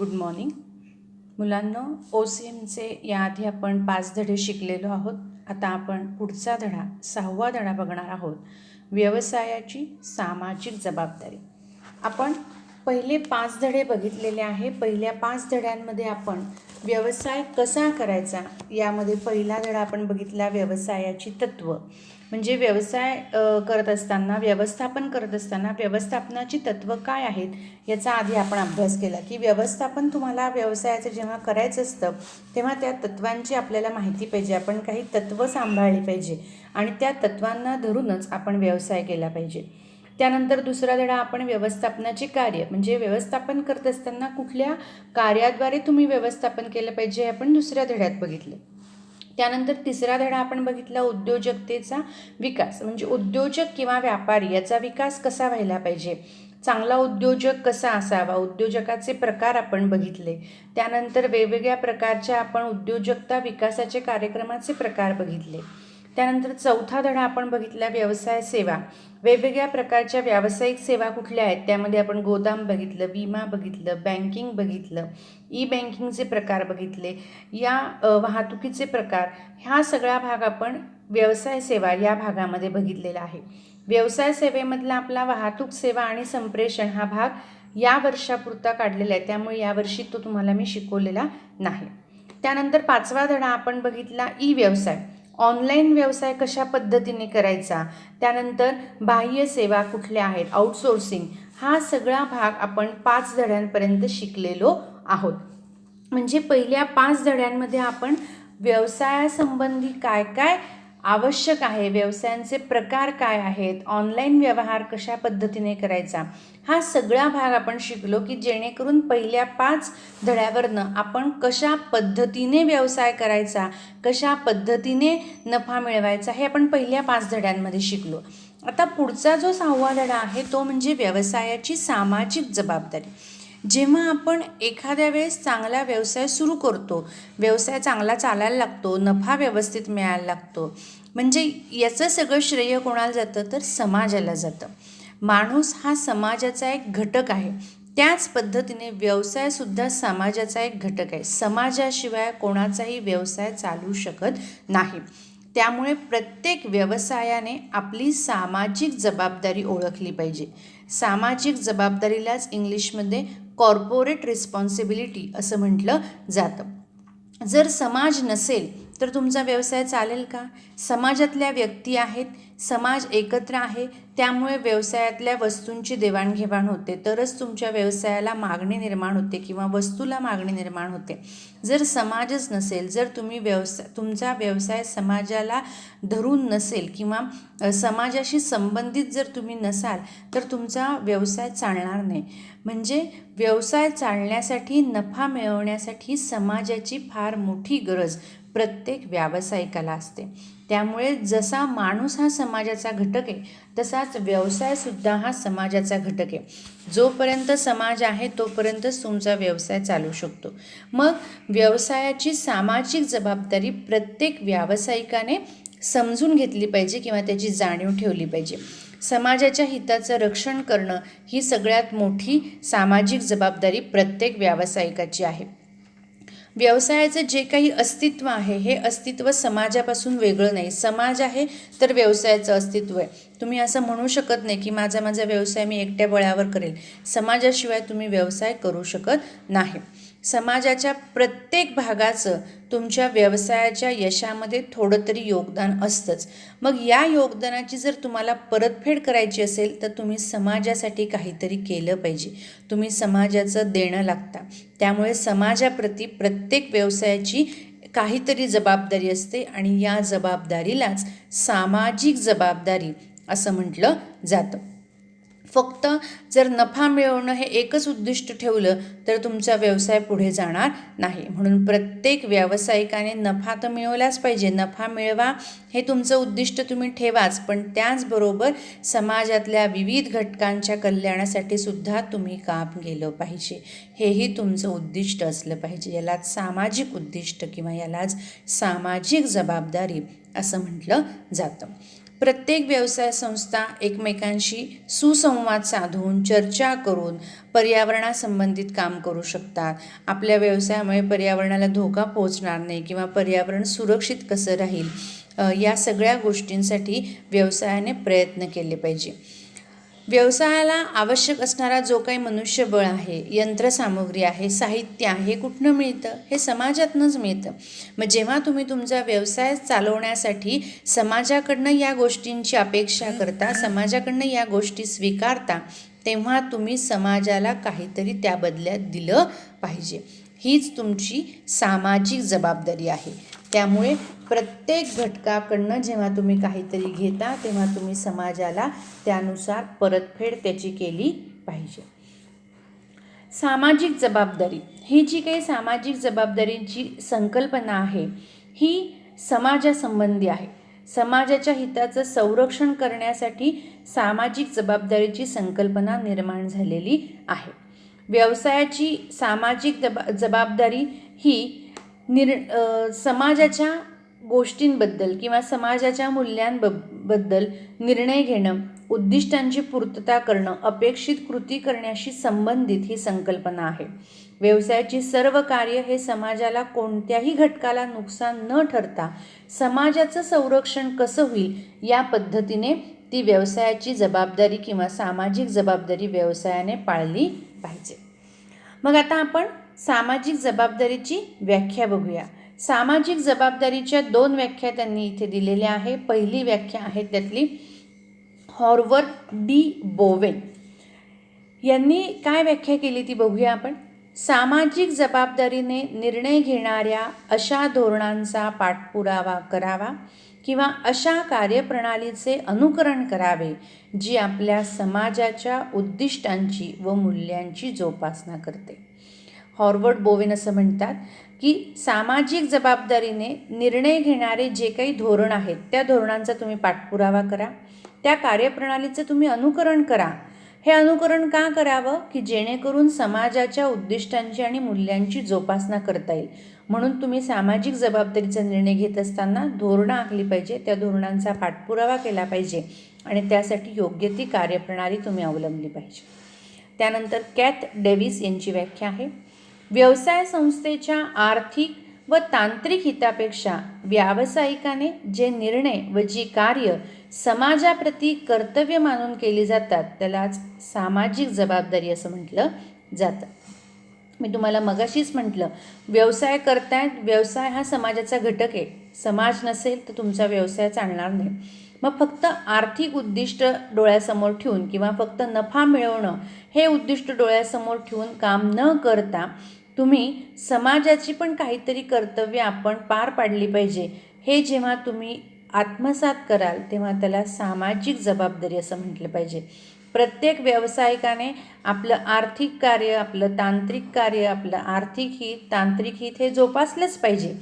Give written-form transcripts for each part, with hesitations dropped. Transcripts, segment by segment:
Good morning मुलांनो. OCMचे याआधी आपण 5 धडे शिकलेलो आहोत. आता आपण पुढचा धडा 6वा धडा बघणार आहोत. व्यवसायाची सामाजिक जबाबदारी. आपण पहिले 5 धडे बघितलेले आहे. पहिल्या 5 धड्यांमध्ये आपण व्यवसाय कसा करायचा यामध्ये पहिला धडा आपण बघितला व्यवसायाची तत्त्व. म्हणजे व्यवसाय करत असताना व्यवस्थापन करत असताना व्यवस्थापनाची तत्त्व काय आहेत याचा आधी आपण अभ्यास केला की व्यवस्थापन तुम्हाला व्यवसायाचं जेव्हा करायचं असतं तेव्हा त्या तत्त्वांची आपल्याला माहिती पाहिजे. आपण काही तत्त्व सांभाळली पाहिजे आणि त्या तत्त्वांना धरूनच आपण व्यवसाय केला पाहिजे. त्यानंतर दुसरा धडा आपण व्यवस्थापनाचे कार्य म्हणजे व्यवस्थापन करत असताना कुठल्या कार्याद्वारे तुम्ही व्यवस्थापन केलं पाहिजे हे आपण दुसऱ्या धड्यात बघितले. त्यानंतर तिसरा धडा आपण बघितला उद्योजकतेचा विकास म्हणजे उद्योजक किंवा व्यापारी याचा विकास कसा व्हायला पाहिजे, चांगला उद्योजक कसा असावा, उद्योजकाचे प्रकार आपण बघितले. त्यानंतर वेगवेगळ्या प्रकारच्या आपण उद्योजकता विकासाचे कार्यक्रमाचे प्रकार बघितले. त्यानंतर चौथा धडा आपण बघितला व्यवसाय सेवा. वेगवेगळ्या प्रकारच्या व्यावसायिक सेवा कुठल्या आहेत त्यामध्ये आपण गोदाम बघितलं, विमा बघितलं, बँकिंग बघितलं, ई बँकिंगचे प्रकार बघितले, या वाहतुकीचे प्रकार. हा सगळा भाग आपण व्यवसाय सेवा या भागामध्ये बघितलेला आहे. व्यवसाय सेवेमधला आपला वाहतूक सेवा आणि संप्रेषण हा भाग या वर्षापुरता काढलेला आहे, त्यामुळे यावर्षी तो तुम्हाला मी शिकवलेला नाही. त्यानंतर 5वा धडा आपण बघितला ई व्यवसाय. ऑनलाईन व्यवसाय कशा पद्धतीने करायचा. त्यानंतर बाह्य सेवा कुठल्या आहेत, आउटसोर्सिंग. हा सगळा भाग आपण 5 धड्यांपर्यंत शिकलेलो आहोत. म्हणजे पहिल्या 5 धड्यांमध्ये आपण व्यवसायासंबंधी काय काय आवश्यक आहे, व्यवसायांचे प्रकार काय आहेत, ऑनलाईन व्यवहार कशा पद्धतीने करायचा, हा सगळा भाग आपण शिकलो की जेणेकरून पहिल्या 5 धड्यावरनं आपण कशा पद्धतीने व्यवसाय करायचा, कशा पद्धतीने नफा मिळवायचा हे आपण पहिल्या 5 धड्यांमध्ये शिकलो. आता पुढचा जो 6वा धडा आहे तो म्हणजे व्यवसायाची सामाजिक जबाबदारी. जेव्हा आपण एखाद्या वेळेस चांगला व्यवसाय सुरू करतो, व्यवसाय चांगला चालायला लागतो, नफा व्यवस्थित मिळायला लागतो, म्हणजे याचं सगळं श्रेय कोणाला जातं तर समाजाला जातं. माणूस हा समाजाचा एक घटक आहे. त्याच पद्धतीने व्यवसायसुद्धा समाजाचा एक घटक आहे. समाजाशिवाय कोणाचाही व्यवसाय चालू शकत नाही. त्यामुळे प्रत्येक व्यवसायाने आपली सामाजिक जबाबदारी ओळखली पाहिजे. सामाजिक जबाबदारीलाच इंग्लिशमध्ये कॉर्पोरेट रिस्पॉन्सिबिलिटी असं म्हटलं जातं. जर समाज नसेल तर तुमचा व्यवसाय चालेल का? समाजातल्या व्यक्ती आहेत, समाज एकत्र आहे, त्यामुळे व्यवसायातल्या वस्तूंची देवाणघेवाण होते, तरच तुमच्या व्यवसायाला मागणी निर्माण होते किंवा वस्तूला मागणी निर्माण होते. जर समाजच नसेल, जर तुम्ही तुमचा व्यवसाय समाजाला धरून नसेल किंवा समाजाशी संबंधित जर तुम्ही नसाल तर तुमचा व्यवसाय चालणार नाही. म्हणजे व्यवसाय चालण्यासाठी, नफा मिळवण्यासाठी समाजाची फार मोठी गरज प्रत्येक व्यावसायिकाला असते. त्यामुळे जसा माणूस हा समाजाचा घटक आहे तसाच व्यवसायसुद्धा हा समाजाचा घटक आहे. जोपर्यंत समाज आहे तोपर्यंतच तुमचा व्यवसाय चालू शकतो. मग व्यवसायाची सामाजिक जबाबदारी प्रत्येक व्यावसायिकाने समजून घेतली पाहिजे किंवा त्याची जाणीव ठेवली पाहिजे. समाजाच्या हिताचं रक्षण करणं ही सगळ्यात मोठी सामाजिक जबाबदारी प्रत्येक व्यावसायिकाची आहे. व्यवसायाचं जे काही अस्तित्व आहे हे अस्तित्व समाजापासून वेगळं नाही. समाज आहे तर व्यवसायाचं अस्तित्व आहे. तुम्ही असं म्हणू शकत नाही की माझा व्यवसाय मी एकट्या बळावर करेल. समाजाशिवाय तुम्ही व्यवसाय करू शकत नाही. समाजाच्या प्रत्येक भागाचं तुमच्या व्यवसायाच्या यशामध्ये थोडं तरी योगदान असतंच. मग या योगदानाची जर तुम्हाला परतफेड करायची असेल तर तुम्ही समाजासाठी काहीतरी केलं पाहिजे. तुम्ही समाजाचं देणं लागता. त्यामुळे समाजाप्रती प्रत्येक व्यवसायाची काहीतरी जबाबदारी असते आणि या जबाबदारीलाच सामाजिक जबाबदारी असं म्हटलं जातं. फक्त जर नफा मिळवणं हे एकच उद्दिष्ट ठेवलं तर तुमचा व्यवसाय पुढे जाणार नाही. म्हणून प्रत्येक व्यावसायिकाने नफा तर मिळवलाच पाहिजे. नफा मिळवा हे तुमचं उद्दिष्ट तुम्ही ठेवाच, पण त्याचबरोबर समाजातल्या विविध घटकांच्या कल्याणासाठी सुद्धा तुम्ही काम केलं पाहिजे. हेही तुमचं उद्दिष्ट असलं पाहिजे. यालाच सामाजिक उद्दिष्ट किंवा यालाच सामाजिक जबाबदारी असं म्हटलं जातं. प्रत्येक व्यवसाय संस्था एकमेकांशी सुसंवाद साधून चर्चा करून पर्यावरणासंबंधित काम करू शकतात. आपल्या व्यवसायामुळे पर्यावरणाला धोका पोहोचणार नाही किंवा पर्यावरण सुरक्षित कसं राहील, या सगळ्या गोष्टींसाठी व्यवसायाने प्रयत्न केले पाहिजे. व्यवसायाला आवश्यक असणारा जो काही मनुष्यबळ आहे, यंत्रसामुग्री आहे, साहित्य आहे, कुठनं मिळतं? हे समाजातूनच मिळतं. मग जेव्हा तुम्ही तुमचा व्यवसाय चालवण्यासाठी समाजाकडनं या गोष्टींची अपेक्षा करता, समाजाकडनं या गोष्टी स्वीकारता, तेव्हा तुम्ही समाजाला काहीतरी त्या बदल्यात दिलं पाहिजे. हीच तुमची सामाजिक जबाबदारी आहे. त्यामुळे प्रत्येक घटकाकडनं जेव्हा तुम्ही काहीतरी घेता, तेव्हा तुम्ही समाजाला त्यानुसार परतफेड त्याची केली पाहिजे. सामाजिक जबाबदारी ही जी काही सामाजिक जबाबदारीची संकल्पना आहे, ही समाजासंबंधी आहे. समाजाच्या हिताचं संरक्षण करण्यासाठी सामाजिक जबाबदारीची संकल्पना निर्माण झालेली आहे. व्यवसायाची सामाजिक जबाबदारी ही समाजाच्या गोष्टींबद्दल किंवा समाजाच्या मूल्यांबद्दल निर्णय घेणं, उद्दिष्टांची पूर्तता करणं, अपेक्षित कृती करण्याशी संबंधित ही संकल्पना आहे. व्यवसायाची सर्व कार्य हे समाजाला कोणत्याही घटकाला नुकसान न ठरता समाजाचं संरक्षण कसं होईल या पद्धतीने ती व्यवसायाची जबाबदारी किंवा सामाजिक जबाबदारी व्यवसायाने पाळली पाहिजे. मग आता आपण सामाजिक जबाबदारीची व्याख्या बघूया. सामाजिक जबाबदारीच्या 2 व्याख्या त्यांनी इथे दिलेल्या आहे. पहिली व्याख्या आहे त्यातली हॉवर्ड डी बोवेन यांनी काय व्याख्या केली ती बघूया आपण. सामाजिक जबाबदारीने निर्णय घेणाऱ्या अशा धोरणांचा पाठपुरावा करावा किंवा अशा कार्यप्रणालीचे अनुकरण करावे जी आपल्या समाजाच्या उद्दिष्टांची व मूल्यांची जोपासना करते. हॉवर्ड बोवेन असं म्हणतात की सामाजिक जबाबदारीने निर्णय घेणारे जे काही धोरण आहेत, त्या धोरणांचा तुम्ही पाठपुरावा करा, त्या कार्यप्रणालीचं तुम्ही अनुकरण करा. हे अनुकरण का करावं? की जेणेकरून समाजाच्या उद्दिष्टांची आणि मूल्यांची जोपासना करता येईल. म्हणून तुम्ही सामाजिक जबाबदारीचा निर्णय घेत असताना धोरणं आखली पाहिजे, त्या धोरणांचा पाठपुरावा केला पाहिजे आणि त्यासाठी योग्य ती कार्यप्रणाली तुम्ही अवलंबली पाहिजे. त्यानंतर कॅथ डेव्हिस यांची व्याख्या आहे. व्यवसाय संस्थेच्या आर्थिक व तांत्रिक हितापेक्षा व्यावसायिकाने जे निर्णय व जी कार्य समाजाप्रती कर्तव्य मानून केली जातात त्यालाच सामाजिक जबाबदारी असं म्हटलं जातं. मी तुम्हाला मगाशीच म्हटलं, व्यवसाय करतायत, व्यवसाय हा समाजाचा घटक आहे. समाज नसेल तर तुमचा व्यवसाय चालणार नाही. मग फक्त आर्थिक उद्दिष्ट डोळ्यासमोर ठेवून किंवा फक्त नफा मिळवणं हे उद्दिष्ट डोळ्यासमोर ठेवून काम न करता तुम्ही समाजाची पण काहीतरी कर्तव्य आपण पार पाडली पाहिजे, हे जेव्हा तुम्ही आत्मसात कराल तेव्हा त्याला सामाजिक जबाबदारी असं म्हटलं पाहिजे. प्रत्येक व्यावसायिकाने आपलं आर्थिक कार्य, आपलं तांत्रिक कार्य, आपलं आर्थिक हित, तांत्रिक हित हे जोपासलंच पाहिजे.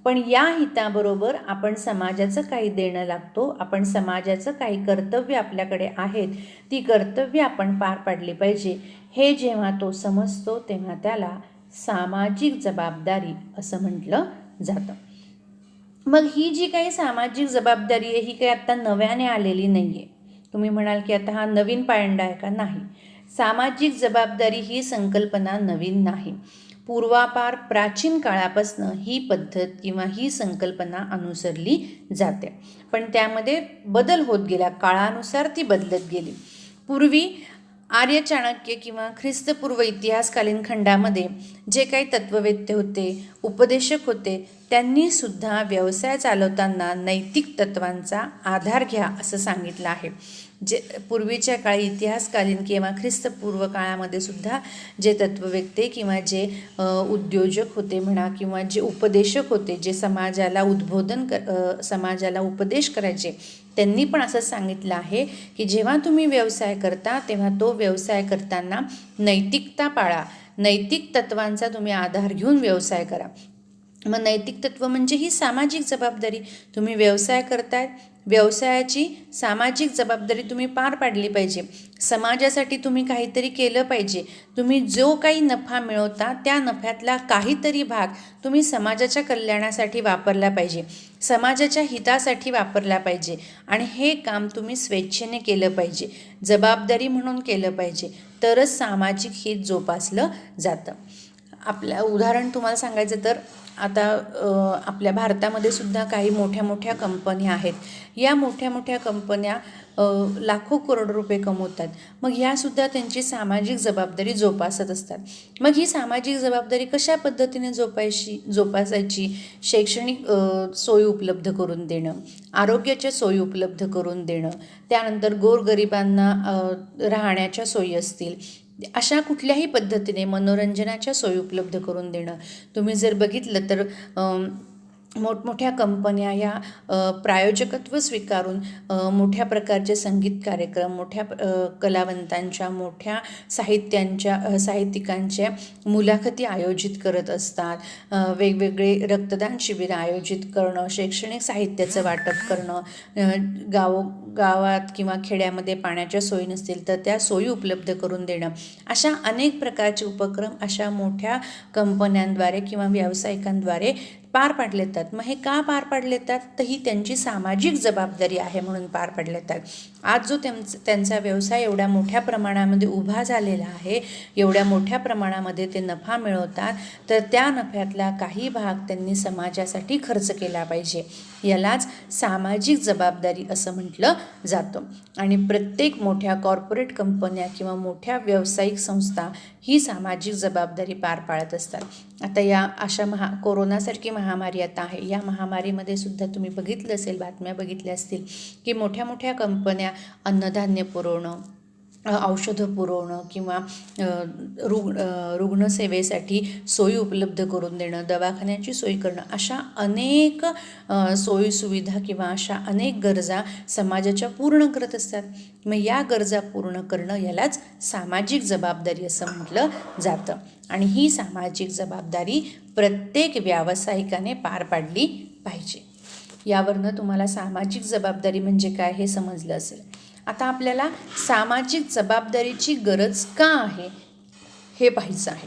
पण या हिताबरोबर आपण समाजाचं काही देणं लागतो, आपण समाजाचं काही कर्तव्य आपल्याकडे आहेत, ती कर्तव्य आपण पार पाडली पाहिजे. हे जेव्हा तो समजतो तेव्हा त्याला सामाजिक जबाबदारी असं म्हटलं जातं. मग ही जी काही सामाजिक जबाबदारी आहे ही काही आत्ता नव्याने आलेली नाही आहे. तुम्ही म्हणाल की आता हा नवीन पायंडा आहे का? नाही. सामाजिक जबाबदारी ही संकल्पना नवीन नाही. पूर्वापार प्राचीन काळापासून ही पद्धत किंवा ही संकल्पना अनुसरली जाते, पण त्यामध्ये बदल होत गेला, काळानुसार ती बदलत गेली. पूर्वी आर्य चाणक्य किंवा ख्रिस्तपूर्व इतिहासकालीन खंडामध्ये जे काही तत्ववेत्ते होते, उपदेशक होते, त्यांनी सुद्धा व्यवसाय चालवताना नैतिक तत्वांचा आधार घ्या असं सांगितलं आहे. जे पूर्वीच्या काळी इतिहासकालीन किंवा ख्रिस्तपूर्व काळामध्ये सुद्धा जे तत्ववेत्ते किंवा जे उद्योजक होते म्हणा किंवा जे उपदेशक होते, जे समाजाला समाजाला उपदेश करायचे, त्यांनी पण असं सांगितलं आहे की जेव्हा तुम्ही व्यवसाय करता तेव्हा तो व्यवसाय करताना नैतिकता पाळा, नैतिक तत्वांचा तुम्ही आधार घेऊन व्यवसाय करा. मग नैतिक तत्व म्हणजे ही सामाजिक जबाबदारी. तुम्ही व्यवसाय करताय, व्यवसायाची सामाजिक जबाबदारी तुम्ही पार पाडली पाहिजे. समाजासाठी तुम्ही काहीतरी केलं पाहिजे. तुम्ही जो काही नफा मिळवता त्या नफ्यातला काहीतरी भाग तुम्ही समाजाच्या कल्याणासाठी वापरला पाहिजे, समाजाच्या हितासाठी वापरला पाहिजे. आणि हे काम तुम्ही स्वेच्छेने केलं पाहिजे, जबाबदारी म्हणून केलं पाहिजे. तरच सामाजिक हित जोपासलं जातं. आपल्या उदाहरण तुम्हाला सांगायचं तर आता आपल्या भारतामध्ये सुद्धा काही मोठ्या मोठ्या कंपन्या आहेत. या मोठ्या मोठ्या कंपन्या लाखो करोड रुपये कमवतात. मग ह्यासुद्धा त्यांची सामाजिक जबाबदारी जोपासत असतात. मग ही सामाजिक जबाबदारी कशा पद्धतीने जोपासायची? शैक्षणिक सोयी उपलब्ध करून देणं, आरोग्याच्या सोयी उपलब्ध करून देणं, त्यानंतर गोरगरिबांना राहण्याच्या सोयी असतील, अशा कुठल्याही पद्धतीने मनोरंजनाच्या सोयी उपलब्ध करून देणं. तुम्ही जर बघितलं तर मोठमोठ्या कंपन्या या प्रायोजकत्व स्वीकारून मोठ्या प्रकारचे संगीत कार्यक्रम, मोठ्या कलावंतांच्या, मोठ्या साहित्यिकांच्या मुलाखती आयोजित करत असतात. वेगवेगळे रक्तदान शिबिरं आयोजित करणं, शैक्षणिक साहित्याचं वाटप करणं, गावात किंवा खेड्यामध्ये पाण्याच्या सोयी नसतील तर त्या सोयी उपलब्ध करून देणं, अशा अनेक प्रकारचे उपक्रम अशा मोठ्या कंपन्यांद्वारे किंवा व्यावसायिकांद्वारे पार पाडले जातात. मग हे का पार पाडले जातात? तर ही त्यांची सामाजिक जबाबदारी आहे म्हणून पार पाडले जातात. आज जो त्यांचा व्यवसाय एवढ्या मोठ्या प्रमाणामध्ये उभा झालेला आहे, एवढ्या मोठ्या प्रमाणामध्ये ते नफा मिळवतात, तर त्या नफ्यातला काही भाग त्यांनी समाजासाठी खर्च केला पाहिजे. यालाच सामाजिक जबाबदारी असं म्हटलं जातं. आणि प्रत्येक मोठ्या कॉर्पोरेट कंपन्या किंवा मोठ्या व्यावसायिक संस्था ही सामाजिक जबाबदारी पार पाडत असतात. आता या अशा कोरोनासारखी महामारी आता आहे. या महामारीमध्ये सुद्धा तुम्ही बघितलं असेल, बातम्या बघितल्या असतील की मोठ्या मोठ्या कंपन्या अन्नधान्य पुरवणं, औषधं पुरवणं किंवा रुग्णसेवेसाठी सोयी उपलब्ध करून देणं, दवाखान्याची सोयी करणं, अशा अनेक सोयीसुविधा किंवा अशा अनेक गरजा समाजाच्या पूर्ण करत असतात. मग या गरजा पूर्ण करणं यालाच सामाजिक जबाबदारी असं म्हटलं जातं. आणि ही सामाजिक जबाबदारी प्रत्येक व्यावसायिकाने पार पाडली पाहिजे. यावरनं तुम्हाला सामाजिक जबाबदारी म्हणजे काय हे समजलं असेल. आता आपल्याला सामाजिक जबाबदारीची गरज का आहे हे पाहायचं आहे.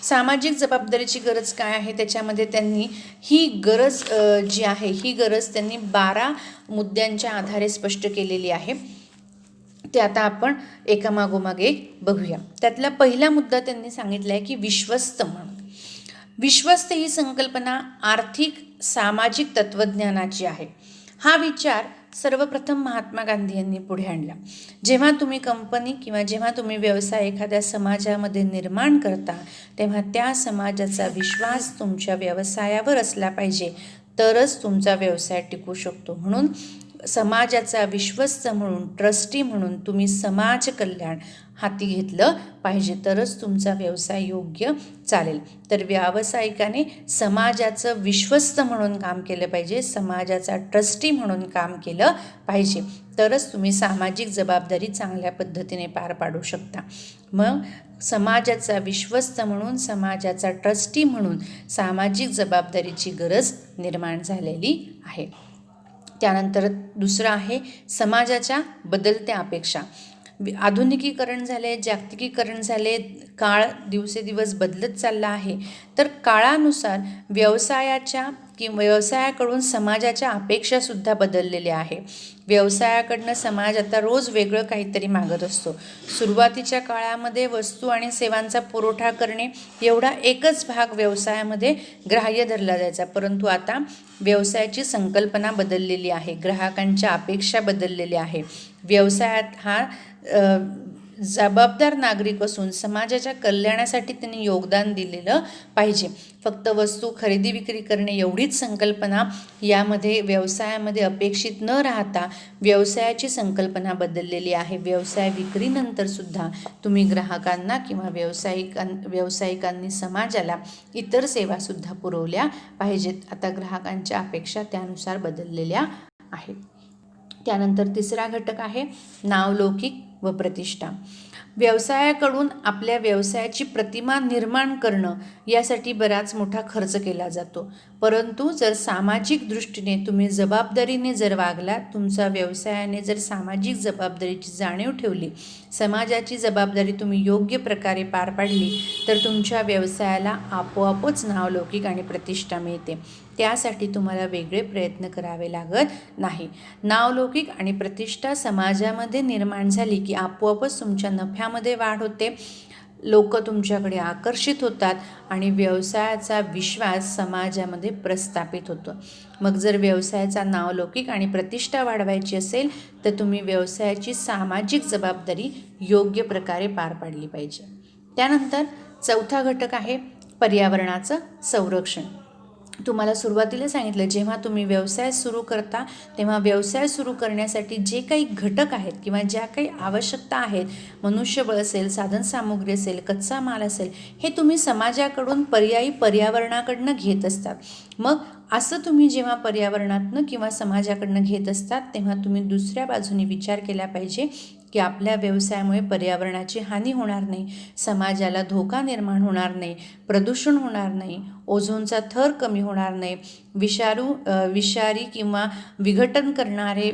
सामाजिक जबाबदारीची गरज काय आहे त्याच्यामध्ये त्यांनी ही गरज जी आहे ही गरज त्यांनी 12 मुद्द्यांच्या आधारे स्पष्ट केलेली आहे. ते आता आपण एकामागोमाग एक बघूया. त्यातला पहिला मुद्दा त्यांनी सांगितला आहे की विश्वस्त म्हणून. विश्वस्त ही संकल्पना आर्थिक सामाजिक तत्त्वज्ञानाची आहे. हा विचार सर्वप्रथम महात्मा गांधी यांनी पुढे आणला. जेव्हा तुम्ही कंपनी किंवा जेव्हा तुम्ही व्यवसाय एखाद्या समाजामध्ये निर्माण करता, तेव्हा त्या समाजाचा विश्वास तुमच्या व्यवसायावर असला पाहिजे, तरच तुमचा व्यवसाय टिकू शकतो. म्हणून समाजाचा विश्वस्त म्हणून, ट्रस्टी म्हणून तुम्ही समाज कल्याण हाती घेतलं पाहिजे, तरच तुमचा व्यवसाय योग्य चालेल. तर व्यावसायिकाने समाजाचं विश्वस्त म्हणून काम केलं पाहिजे, समाजाचा ट्रस्टी म्हणून काम केलं पाहिजे, तरच तुम्ही सामाजिक जबाबदारी चांगल्या पद्धतीने पार पाडू शकता. मग समाजाचा विश्वस्त म्हणून, समाजाचा ट्रस्टी म्हणून सामाजिक जबाबदारीची गरज निर्माण झालेली आहे. त्यानंतर दुसरं आहे समाजाच्या बदलत्या अपेक्षा. आधुनिकीकरण झाले, जागतिकीकरण झाले, काळ दिवसेदिवस बदलत चालला आहे. तर काळानुसार व्यवसायाकडून समाजाच्या अपेक्षासुद्धा बदललेल्या आहे. व्यवसायाकडनं समाज आता रोज वेगळं काहीतरी मागत असतो. सुरुवातीच्या काळामध्ये वस्तू आणि सेवांचा पुरवठा करणे एवढा एकच भाग व्यवसायामध्ये ग्राह्य धरला जायचा, परंतु आता व्यवसायाची संकल्पना बदललेली आहे, ग्राहकांच्या अपेक्षा बदललेल्या आहे. व्यवसायात हा जबाबदार नागरिक असून समाजाच्या कल्याणासाठी त्यांनी योगदान दिलेलं पाहिजे. फक्त वस्तू खरेदी विक्री करणे एवढीच संकल्पना यामध्ये व्यवसायामध्ये अपेक्षित न राहता व्यवसायाची संकल्पना बदललेली आहे. व्यवसाय विक्रीनंतर सुद्धा तुम्ही ग्राहकांना किंवा व्यावसायिकांनी समाजाला इतर सेवासुद्धा पुरवल्या पाहिजेत. आता ग्राहकांच्या अपेक्षा त्यानुसार बदललेल्या आहेत. त्यानंतर तिसरा घटक आहे नावलौकिक व प्रतिष्ठा. व्यवसायाकडून आपल्या व्यवसायाची प्रतिमा निर्माण करणं यासाठी बराच मोठा खर्च केला जातो. परंतु जर सामाजिक दृष्टीने तुम्ही जबाबदारीने जर वागलात, तुमचा व्यवसायाने जर सामाजिक जबाबदारीची जाणीव ठेवली, समाजाची जबाबदारी तुम्ही योग्य प्रकारे पार पाडली, तर तुमच्या व्यवसायाला आपोआपच नावलौकिक आणि प्रतिष्ठा मिळते. त्यासाठी तुम्हाला वेगळे प्रयत्न करावे लागत नाही. नावलौकिक आणि प्रतिष्ठा समाजामध्ये निर्माण झाली की आपोआपच तुमच्या नफ्यामध्ये वाढ होते, लोक तुमच्याकडे आकर्षित होतात आणि व्यवसायाचा विश्वास समाजामध्ये प्रस्थापित होतो. मग जर व्यवसायाचा नावलौकिक आणि प्रतिष्ठा वाढवायची असेल तर तुम्ही व्यवसायाची सामाजिक जबाबदारी योग्य प्रकारे पार पाडली पाहिजे. त्यानंतर चौथा घटक आहे पर्यावरणाचं संरक्षण. तुम्हाला सुरुवातीला सांगितलं, जेव्हा तुम्ही व्यवसाय सुरू करता तेव्हा व्यवसाय सुरू करण्यासाठी जे काही घटक आहेत किंवा ज्या काही आवश्यकता आहेत, मनुष्यबळ असेल, साधनसामुग्री असेल, कच्चा माल असेल, हे तुम्ही समाजाकडून पर्यायी पर्यावरणाकडनं घेत असतात. मग असं तुम्ही जेव्हा पर्यावरणातनं किंवा समाजाकडनं घेत असतात तेव्हा तुम्ही दुसऱ्या बाजूने विचार केला पाहिजे की आपल्या व्यवसायामुळे पर्यावरणाची हानी होणार नाही, समाजाला धोका निर्माण होणार नाही, प्रदूषण होणार नाही, ओझोनचा थर कमी होणार नाही, विषारी किंवा विघटन करणारे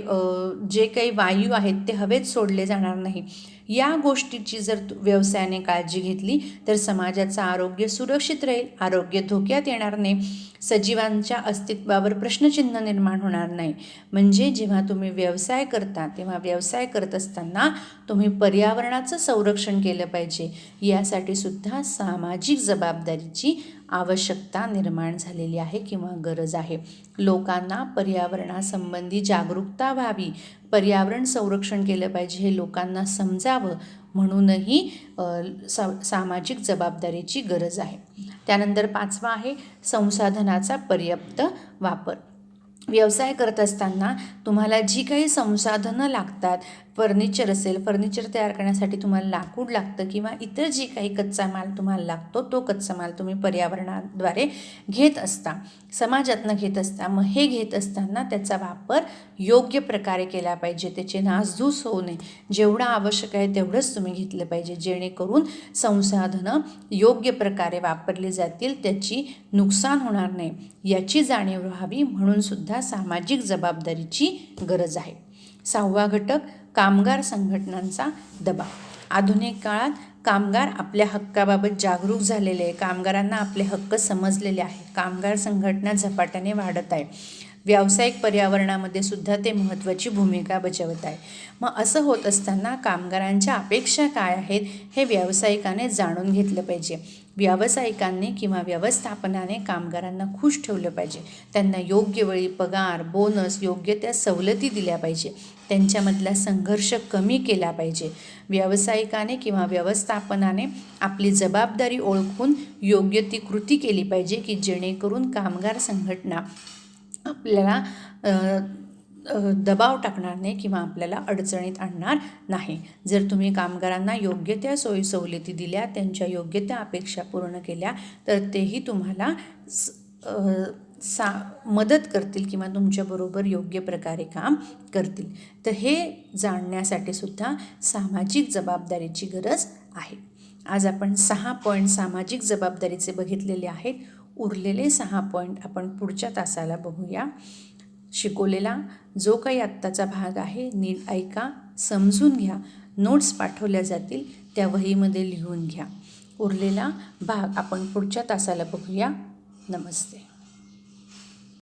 जे काही वायू आहेत ते हवेत सोडले जाणार नाही. या गोष्टीची जर व्यवसायाने काळजी घेतली तर समाजाचं आरोग्य सुरक्षित राहील, आरोग्य धोक्यात येणार नाही, सजीवांच्या अस्तित्वावर प्रश्नचिन्ह निर्माण होणार नाही. म्हणजे जेव्हा तुम्ही व्यवसाय करता तेव्हा व्यवसाय करत असताना तुम्ही पर्यावरणाचं संरक्षण केलं पाहिजे. यासाठी सुद्धा सामाजिक जबाबदारीची आवश्यकता निर्माण झालेली आहे किंवा गरज आहे. लोकांना पर्यावरणासंबंधी जागरूकता व्हावी, पर्यावरण संरक्षण केलं पाहिजे हे लोकांना समजावं म्हणूनही सामाजिक जबाबदारीची गरज आहे. त्यानंतर पाचवा आहे संसाधनाचा पर्याप्त वापर. व्यवसाय करत असताना तुम्हाला जी काही संसाधनं लागतात, फर्निचर असेल, फर्निचर तयार करण्यासाठी तुम्हाला लाकूड लागतं किंवा इतर जी काही कच्चा माल तुम्हाला लागतो तो कच्चा माल तुम्ही पर्यावरणाद्वारे घेत असता, समाजातनं घेत असता. मग हे घेत असताना त्याचा वापर योग्य प्रकारे केला पाहिजे, त्याचे नासधूस होऊ नये. जेवढं आवश्यक आहे तेवढंच तुम्ही घेतलं पाहिजे, जेणेकरून संसाधनं योग्य प्रकारे वापरली जातील, त्याची नुकसान होणार नाही याची जाणीव व्हावी म्हणून सुद्धा सामाजिक जबाबदारीची गरज आहे. सहावा घटक कामगार संघटनांचा दबाव. आधुनिक काळात कामगार आपल्या हक्काबाबत जागरूक झालेले आहे, कामगारांना आपले हक्क समजलेले आहे, कामगार संघटना झपाट्याने वाढत आहे, व्यावसायिक पर्यावरणामध्ये सुद्धा ते महत्त्वाची भूमिका बजावत आहे. मग असं होत असताना कामगारांच्या अपेक्षा काय आहेत हे व्यावसायिकाने जाणून घेतलं पाहिजे. व्यावसायिकांनी किंवा व्यवस्थापनाने कामगारांना खुश ठेवलं पाहिजे, त्यांना योग्य वेळी पगार, बोनस, योग्य त्या सवलती दिल्या पाहिजे, त्यांच्यामधला संघर्ष कमी केला पाहिजे. व्यावसायिकाने किंवा व्यवस्थापनाने आपली जबाबदारी ओळखून योग्य ती कृती केली पाहिजे की जेणेकरून कामगार संघटना आपल्याला दबाव टाकणार नाही किंवा आपल्याला अडचणीत आणणार नाही. जर तुम्ही कामगारांना योग्य त्या सोयीसवलती दिल्या, त्यांच्या योग्य त्या अपेक्षा पूर्ण केल्या तर तेही तुम्हाला मदत करतील किंवा तुमच्याबरोबर योग्य प्रकारे काम करतील. तर हे जाणण्यासाठी सुद्धा सामाजिक जबाबदारीची गरज आहे. आज आपण 6 पॉईंट सामाजिक जबाबदारीचे बघितलेले आहेत. उरलेले 6 पॉईंट आपण पुढच्या तासाला बघूया. शिकवलेला जो काही आत्ताचा भाग आहे नीट ऐका, समजून घ्या, नोट्स पाठवल्या जातील त्या वहीमध्ये लिहून घ्या. उरलेला भाग आपण पुढच्या तासाला बघूया. नमस्ते.